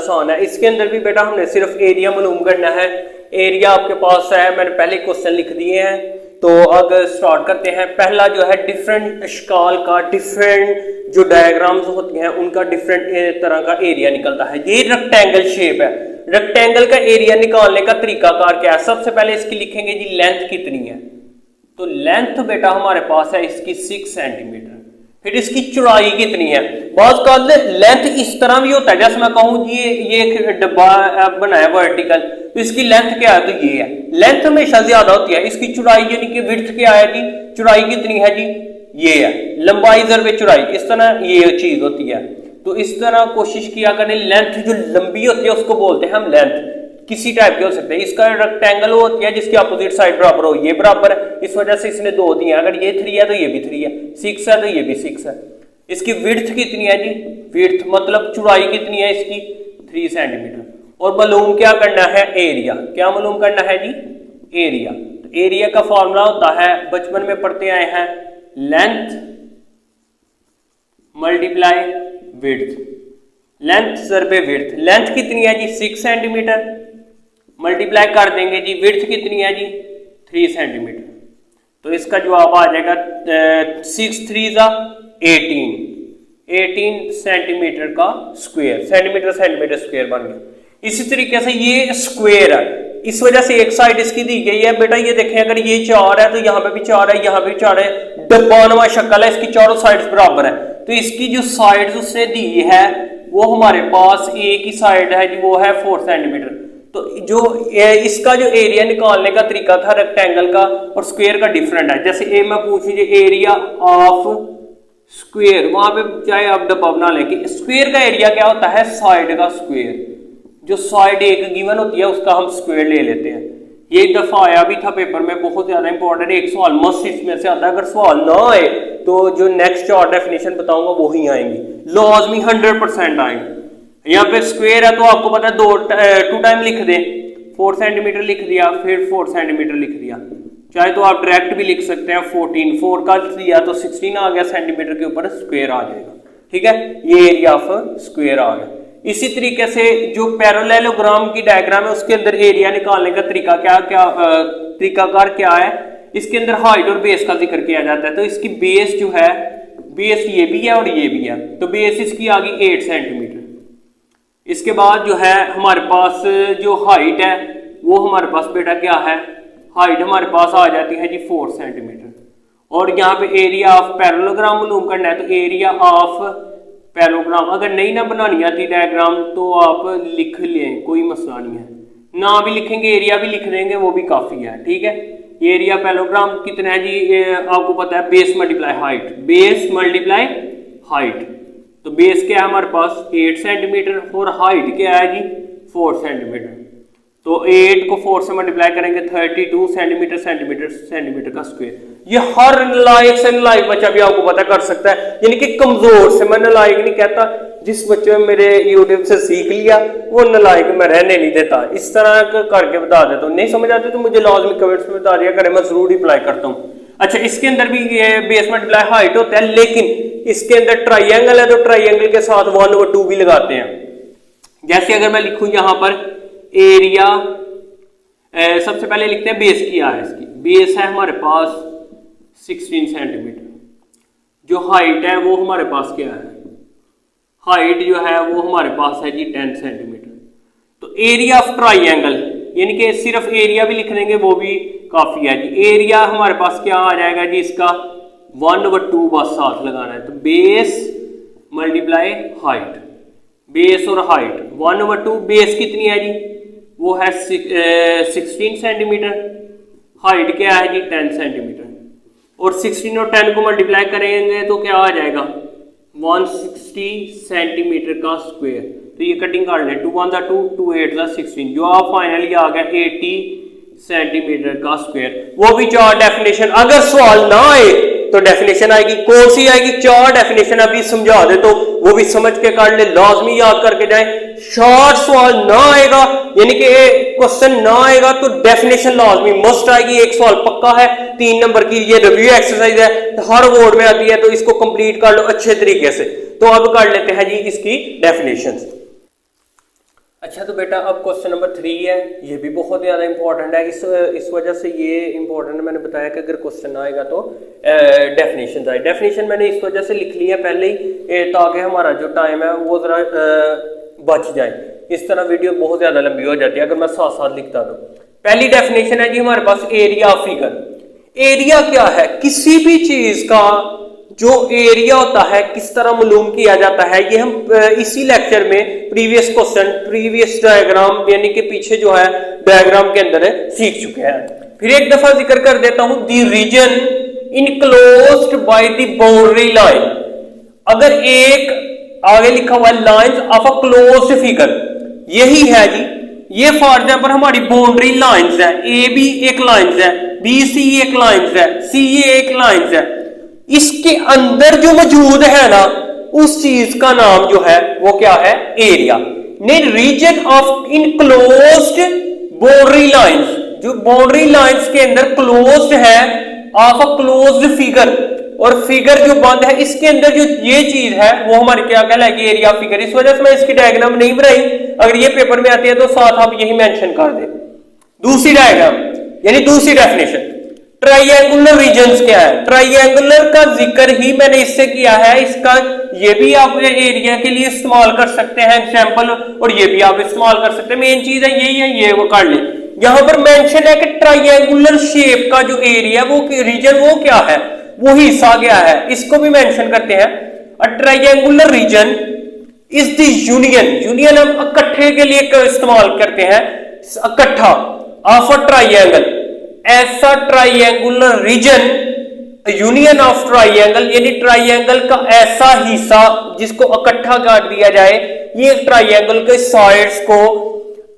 आसान है। इसके अंदर भी बेटा हमने सिर्फ एरिया मालूम करना है। एरिया आपके पास है, मैंने पहले क्वेश्चन लिख दिए हैं। तो अगर स्टार्ट करते हैं, पहला जो है डिफरेंट अशकाल का, डिफरेंट जो डायग्राम्स होती हैं उनका डिफरेंट तरह का एरिया निकलता है। ये रेक्टेंगल शेप है, रेक्टेंगल का एरिया निकालने का तरीकाकार क्या है? सबसे पहले इसकी लिखेंगे जी लेंथ कितनी है। तो लेंथ बेटा हमारे पास है इसकी 6 सेंटीमीटर। फिर इसकी चौड़ाई कितनी है? बहुत काल लेंथ इस तरह भी होता है, जैसे मैं कहूँ ये एक डब्बा बना है वर्टिकल, तो इसकी लेंथ क्या है? तो ये है, लेंथ हमेशा ज्यादा होती है। इसकी चौड़ाई यानी कि विड्थ क्या है जी? चौड़ाई कितनी है जी? ये है, लंबाई ज़रबे चौड़ाई, इस तरह ये चीज होती है। तो इस तरह कोशिश किया करें, लेंथ जो लंबी होती है उसको बोलते हैं हम लेंथ। किसी टाइप के हो सकते हैं। इसका रेक्टेंगल होती है जिसकी अपोजिट साइड बराबर हो, ये बराबर है, इस वजह से इसने 2 दिए। अगर ये 3 है तो ये भी 3 है, 6 है तो ये भी 6 है। इसकी विड्थ कितनी है जी? विड्थ मतलब चौड़ाई कितनी है इसकी? 3 सेंटीमीटर। और मालूम क्या करना है? एरिया। क्या मालूम करना है जी? एरिया। तो एरिया का फॉर्मूला होता है, बचपन में पढ़ते आए हैं, लेंथ मल्टीप्लाई विड्थ। लेंथ ज़रबे विड्थ। लेंथ कितनी है जी? 6 सेंटीमीटर। मल्टीप्लाई कर देंगे जी, विड्थ कितनी है जी? 3 सेंटीमीटर। तो इसका जवाब आ जाएगा 6 3 जा 18 सेंटीमीटर का स्क्वायर। सेंटीमीटर स्क्वायर बन गया। इसी तरीके से ये स्क्वायर है, इस वजह से एक साइड इसकी दी गई है बेटा। ये देखें, अगर ये 4 है तो यहाँ पे भी 4 है, यहाँ पे भी 4 है। डब्बानुमा शक्ल है, इसकी चारों साइड्स बराबर है। तो इसकी जो साइड्स उसने दी है वो हमारे पास एक ही साइड है जी, वो है 4 सेंटीमीटर। तो जो इसका जो एरिया निकालने का तरीका था रेक्टेंगल का और स्क्वायर का डिफरेंट है। जैसे ए मैं पूछ लीजिए एरिया ऑफ स्क्वायर, वहां पे चाहे आप डब्बा बना लें कि स्क्वायर का एरिया क्या होता है? साइड का स्क्वायर। जो साइड एक गिवन होती है उसका हम स्क्वायर ले लेते हैं। ये दफा आया भी था पेपर में, बहुत ज्यादा इंपॉर्टेंट एक सवाल मस्त इसमें से आता है। अगर सवाल ना आए तो जो नेक्स्ट 4 डेफिनेशन बताऊंगा वही आएंगी, लाजमी 100% आएंगे। यहाँ पे स्क्वायर है तो आपको पता है 2 टाइम लिख दें, 4 सेंटीमीटर लिख दिया, फिर 4 सेंटीमीटर लिख दिया। चाहे तो आप डायरेक्ट भी लिख सकते हैं 14, 4 का दिया तो 16 आ गया, सेंटीमीटर के ऊपर स्क्वायर आ जाएगा। ठीक है, ये एरिया ऑफ स्क्वायर आ गया। इसी तरीके से जो पैरेललोग्राम की डायग्राम है उसके अंदर एरिया निकालने का तरीकाकार क्या है? इसके अंदर हाइट और बेस का जिक्र किया जाता है। तो इसकी बेस जो है, बेस ये भी है और ये भी है, तो बेस इसकी आ गई 8 सेंटीमीटर। इसके बाद जो है हमारे पास जो हाइट है वो हमारे पास बेटा क्या है? हाइट हमारे पास आ जाती है जी 4 सेंटीमीटर। और यहाँ पे एरिया ऑफ पैरेललोग्राम मालूम करना है, तो एरिया ऑफ पैरेललोग्राम अगर नहीं ना बनानी आती डायग्राम तो आप लिख लें, कोई मसला नहीं है। ना भी लिखेंगे एरिया भी लिख देंगे, वो भी काफ़ी है। ठीक है, एरिया पैरेललोग्राम कितना है जी? आपको पता है base multiply height, base multiply height. तो बेस क्या है हमारे पास? 8 सेंटीमीटर और हाइट क्या है जी? 4 सेंटीमीटर। तो 8 को 4 से मल्टीप्लाई करेंगे 32 सेंटीमीटर का स्क्वायर। ये हर नालायक से नालायक बच्चा भी आपको पता कर सकता है, यानी कि कमजोर से, मैं नालायक नहीं कहता, जिस बच्चे ने मेरे यूट्यूब से सीख लिया वो नालायक मैं रहने नहीं देता। इस तरह करके बता देता हूँ। नहीं समझ आती तो मुझे लाजमी कमेंट्स में बता दिया करें, मैं जरूर रिप्लाई करता हूँ। अच्छा, इसके अंदर भी ये बेस मल्टीप्लाई हाइट होता है, लेकिन इसके अंदर ट्राइंगल है तो ट्राइंगल के साथ 1/2 भी लगाते हैं। जैसे अगर मैं लिखूं यहां पर एरिया, सबसे पहले लिखते हैं बेस क्या है इसकी। बेस है हमारे पास 16 सेंटीमीटर। जो हाइट है वो हमारे पास क्या है? हाइट जो है वो हमारे पास है जी 10 सेंटीमीटर। तो एरिया ऑफ ट्राइंगल, यानी कि सिर्फ एरिया भी लिख देंगे वो भी काफी है जी। एरिया हमारे पास क्या आ जाएगा जी? इसका 1/2 बस साथ लगाना है। तो बेस मल्टीप्लाई हाइट, बेस और हाइट 1/2। बेस कितनी है जी? वो है 16 सेंटीमीटर। हाइट क्या है जी? 10 सेंटीमीटर। और 16 और 10 को मल्टीप्लाई करेंगे तो क्या आ जाएगा? 160 सेंटीमीटर का स्क्वायर। तो ये कटिंग कर लें, 2 1 2 2 8 16, जो आप फाइनली आ गया 80 सेंटीमीटर का स्क्वायर। वो भी 4 डेफिनेशन। अगर सवाल ना आए तो डेफिनेशन आएगी, कौन सी आएगी? 4 डेफिनेशन अभी समझा दे तो वो भी समझ के कर ले, लाजमी याद करके जाए। शॉर्ट सवाल ना आएगा, यानी कि क्वेश्चन ना आएगा तो डेफिनेशन लाजमी मस्ट आएगी। एक सवाल पक्का है 3 नंबर की, ये रिव्यू एक्सरसाइज है, हर बोर्ड में आती है, तो इसको कंप्लीट कर लो अच्छे तरीके से। तो अब कर लेते हैं जी इसकी डेफिनेशन। अच्छा तो बेटा अब क्वेश्चन नंबर 3 है, ये भी बहुत ज़्यादा इंपॉर्टेंट है। इस वजह से ये इंपॉर्टेंट मैंने बताया कि अगर क्वेश्चन आएगा तो डेफिनेशन आए। डेफिनेशन मैंने इस वजह से लिख ली है पहले ही ताकि हमारा जो टाइम है वो ज़रा बच जाए। इस तरह वीडियो बहुत ज़्यादा लंबी हो जाती है अगर मैं साथ साथ लिखता तो। पहली डेफिनेशन है जी हमारे पास एरिया ऑफ फिगर। एरिया क्या है? किसी भी चीज़ का जो एरिया होता है किस तरह मालूम किया जाता है, ये हम इसी लेक्चर में प्रीवियस क्वेश्चन, प्रीवियस डायग्राम यानी कि पीछे जो है डायग्राम के अंदर सीख चुके हैं। फिर एक दफा जिक्र कर देता हूं, the region enclosed by the boundary line. अगर एक आगे लिखा हुआ है lines of a closed figure, यही है जी। ये फॉर एग्जाम्पल हमारी बाउंड्री लाइंस है, ए बी एक लाइंस है, बी सी एक लाइंस है, सी ए एक लाइंस है। इसके अंदर जो मौजूद है ना उस चीज का नाम जो है वो क्या है? एरिया। नहीं, region of enclosed boundary lines, जो बाउंड्री लाइंस के अंदर क्लोज्ड है ऑफ अ क्लोज्ड फिगर, और फिगर जो बंद है इसके अंदर जो ये चीज है वो हमारी क्या कहलाएगी? Area of figure. इस वजह से मैं इसकी डायग्राम नहीं बनाई, अगर ये पेपर में आती है तो साथ आप यही मेंशन कर दे। दूसरी डायग्राम यानी दूसरी डेफिनेशन, ट्राइएंगुलर रीजन्स क्या है? ट्राइएंगुलर का जिक्र ही मैंने इससे किया है, इसका ये भी आप एरिया के लिए इस्तेमाल कर सकते हैं एग्जांपल, और ये भी आप इस्तेमाल कर सकते हैं। मेन चीज है यही है, ये वो कर ले। यहां पर मेंशन है कि ट्राइएंगुलर शेप का जो एरिया वो रीजन वो क्या है? वो हिस्सा क्या है? इसको भी मेंशन करते हैं। A triangular region is the union, union हम इकट्ठे के लिए इस्तेमाल करते हैं, इकट्ठा ऑफ अ ट्राइएंगल। ऐसा triangular region, union of triangle यानी ट्राइएंगल का ऐसा हिस्सा जिसको इकट्ठा कर दिया जाए, ये ट्राइएंगल के साइड्स को,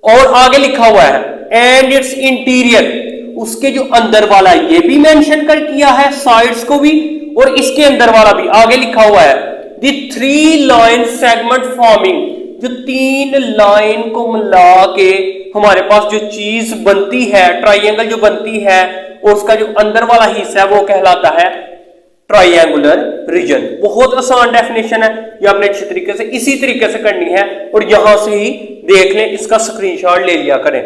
और आगे लिखा हुआ है एंड इट्स इंटीरियर, उसके जो अंदर वाला ये भी मेंशन कर किया है, साइड्स को भी और इसके अंदर वाला भी आगे लिखा हुआ है। द 3 लाइन सेगमेंट फॉर्मिंग, जो 3 लाइन को मिला के हमारे पास जो चीज बनती है, ट्राइएंगल जो बनती है, और उसका जो अंदर वाला हिस्सा है वो कहलाता है ट्राइएंगुलर रीजन। बहुत आसान डेफिनेशन है, ये आपने अच्छी तरीके से इसी तरीके से करनी है, और यहां से ही देख लें, इसका स्क्रीनशॉट ले लिया करें।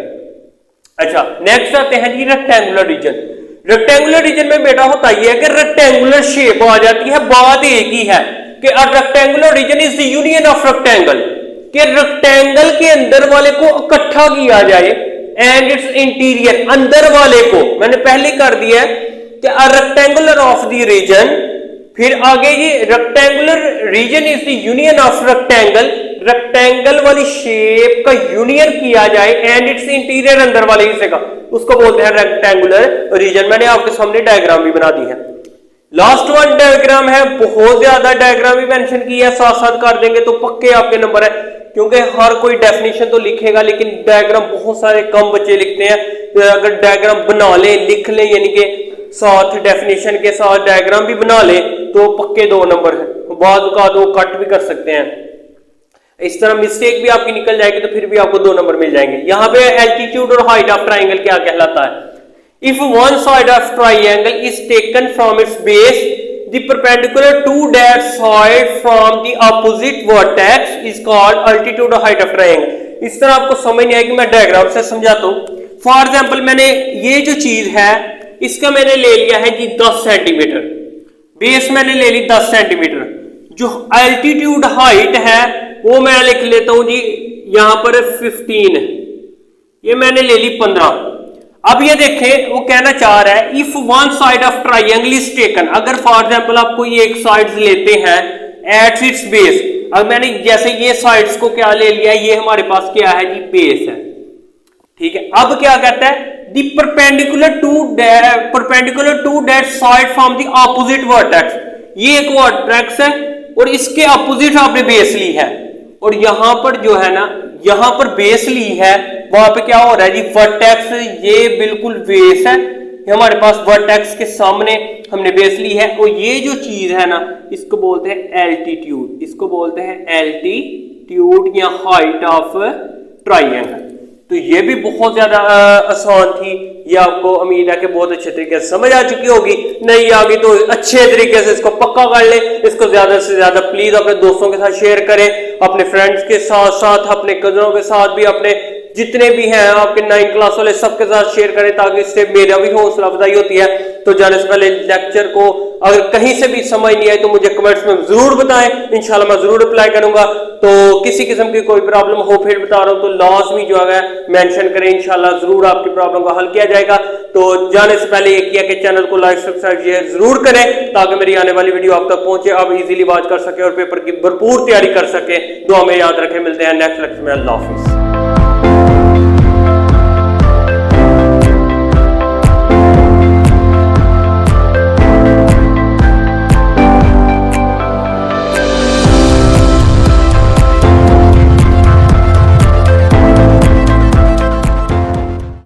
अच्छा, नेक्स्ट आते हैं जी रेक्टेंगुलर रीजन। रेक्टेंगुलर रीजन में बेटा होता यह है कि रेक्टेंगुलर शेप आ जाती है, बात एक ही है कि rectangular reason is the union of rectangle, कि रेक्टेंगल के अंदर वाले को इकट्ठा किया जाए, एंड इट्स इंटीरियर, अंदर वाले को मैंने पहले कर दिया है कि रेक्टेंगुलर ऑफ द रीजन, फिर आगे ये rectangular reason is the union of rectangle, rectangle वाली शेप का यूनियन किया जाए, एंड इट्स इंटीरियर, अंदर वाले हिस्से का, उसको बोलते हैं रेक्टेंगुलर रीजन। मैंने आपके सामने डायग्राम भी बना दी है। लास्ट वन डायग्राम है, बहुत ज्यादा डायग्राम भी मेंशन किया है, साथ साथ कर देंगे तो पक्के आपके नंबर है, क्योंकि हर कोई डेफिनेशन तो लिखेगा लेकिन डायग्राम बहुत सारे कम बच्चे लिखते हैं। तो अगर डायग्राम बना ले, लिख ले, यानी कि साथ डेफिनेशन के साथ डायग्राम भी बना ले तो पक्के 2 नंबर है, बाद का 2 कट भी कर सकते हैं। इस तरह मिस्टेक भी आपकी निकल जाएगी तो फिर भी आपको 2 नंबर मिल जाएंगे। यहां पे एल्टीट्यूड और हाइट ऑफ ट्राइंगल क्या कहलाता है? If one side of triangle is taken from its base, the perpendicular to that side from the opposite vertex is called altitude or height of triangle। इस तरह आपको समझ नहीं आएगी, मैं डायग्राम से समझाता हूं। फॉर एग्जांपल मैंने ये जो चीज है इसका मैंने ले लिया है जी 10 सेंटीमीटर, बेस मैंने ले ली 10 सेंटीमीटर, जो अल्टीट्यूड हाइट है वो मैं लिख लेता हूं जी यहां पर 15, ये मैंने ले ली 15। अब ये देखें वो कहना चाह रहा है if one side of triangle is taken, अगर फॉर एग्जांपल आप कोई एक साइड्स लेते हैं एट इट्स बेस, अब मैंने जैसे ये साइड्स को क्या ले लिया, ये हमारे पास क्या है जी बेस है, ठीक है। अब क्या कहता है the perpendicular to that side from the opposite vertex, ये एक वर्टेक्स है और इसके अपोजिट आपने बेस ली है, और यहां पर जो है ना यहां पर बेस ली है, वहां पे क्या हो रहा है जी वर्टेक्स, ये बिल्कुल बेस है, हमारे पास वर्टेक्स के सामने हमने बेस ली है, और ये जो चीज है ना इसको बोलते हैं एल्टीट्यूड, इसको बोलते हैं एल्टीट्यूड या हाइट ऑफ ट्राइंगल। तो ये भी बहुत ज्यादा आसान थी। ये आपको उम्मीद है कि बहुत अच्छे तरीके से समझ आ चुकी होगी। नहीं आ गई तो अच्छे तरीके से इसको पक्का कर ले। इसको ज्यादा से ज्यादा प्लीज अपने दोस्तों के साथ शेयर करें, अपने फ्रेंड्स के साथ साथ, अपने कजनों के साथ भी, अपने जितने भी हैं आपके 9th क्लास वाले सबके साथ शेयर करें, ताकि इससे मेरा भी हौसला अफजाई होती है। तो जाने से पहले लेक्चर को अगर कहीं से भी समझ नहीं आई तो मुझे कमेंट्स में जरूर बताएं, इंशाल्लाह मैं जरूर रिप्लाई करूंगा। तो किसी किस्म की कोई प्रॉब्लम हो, फिर बता रहा हूं, तो लाजमी जो है मेंशन करें, इंशाल्लाह जरूर आपकी प्रॉब्लम का हल किया जाएगा। तो जाने से पहले ये किया कि चैनल को लाइक सब्सक्राइब शेयर जरूर करें, ताकि मेरी आने वाली वीडियो आप तक पहुंचे, आप इजीली वॉच कर सके और पेपर की भरपूर तैयारी कर सके। दुआ में याद रखें, मिलते हैं नेक्स्ट लेक्चर में। अल्लाह हाफिज।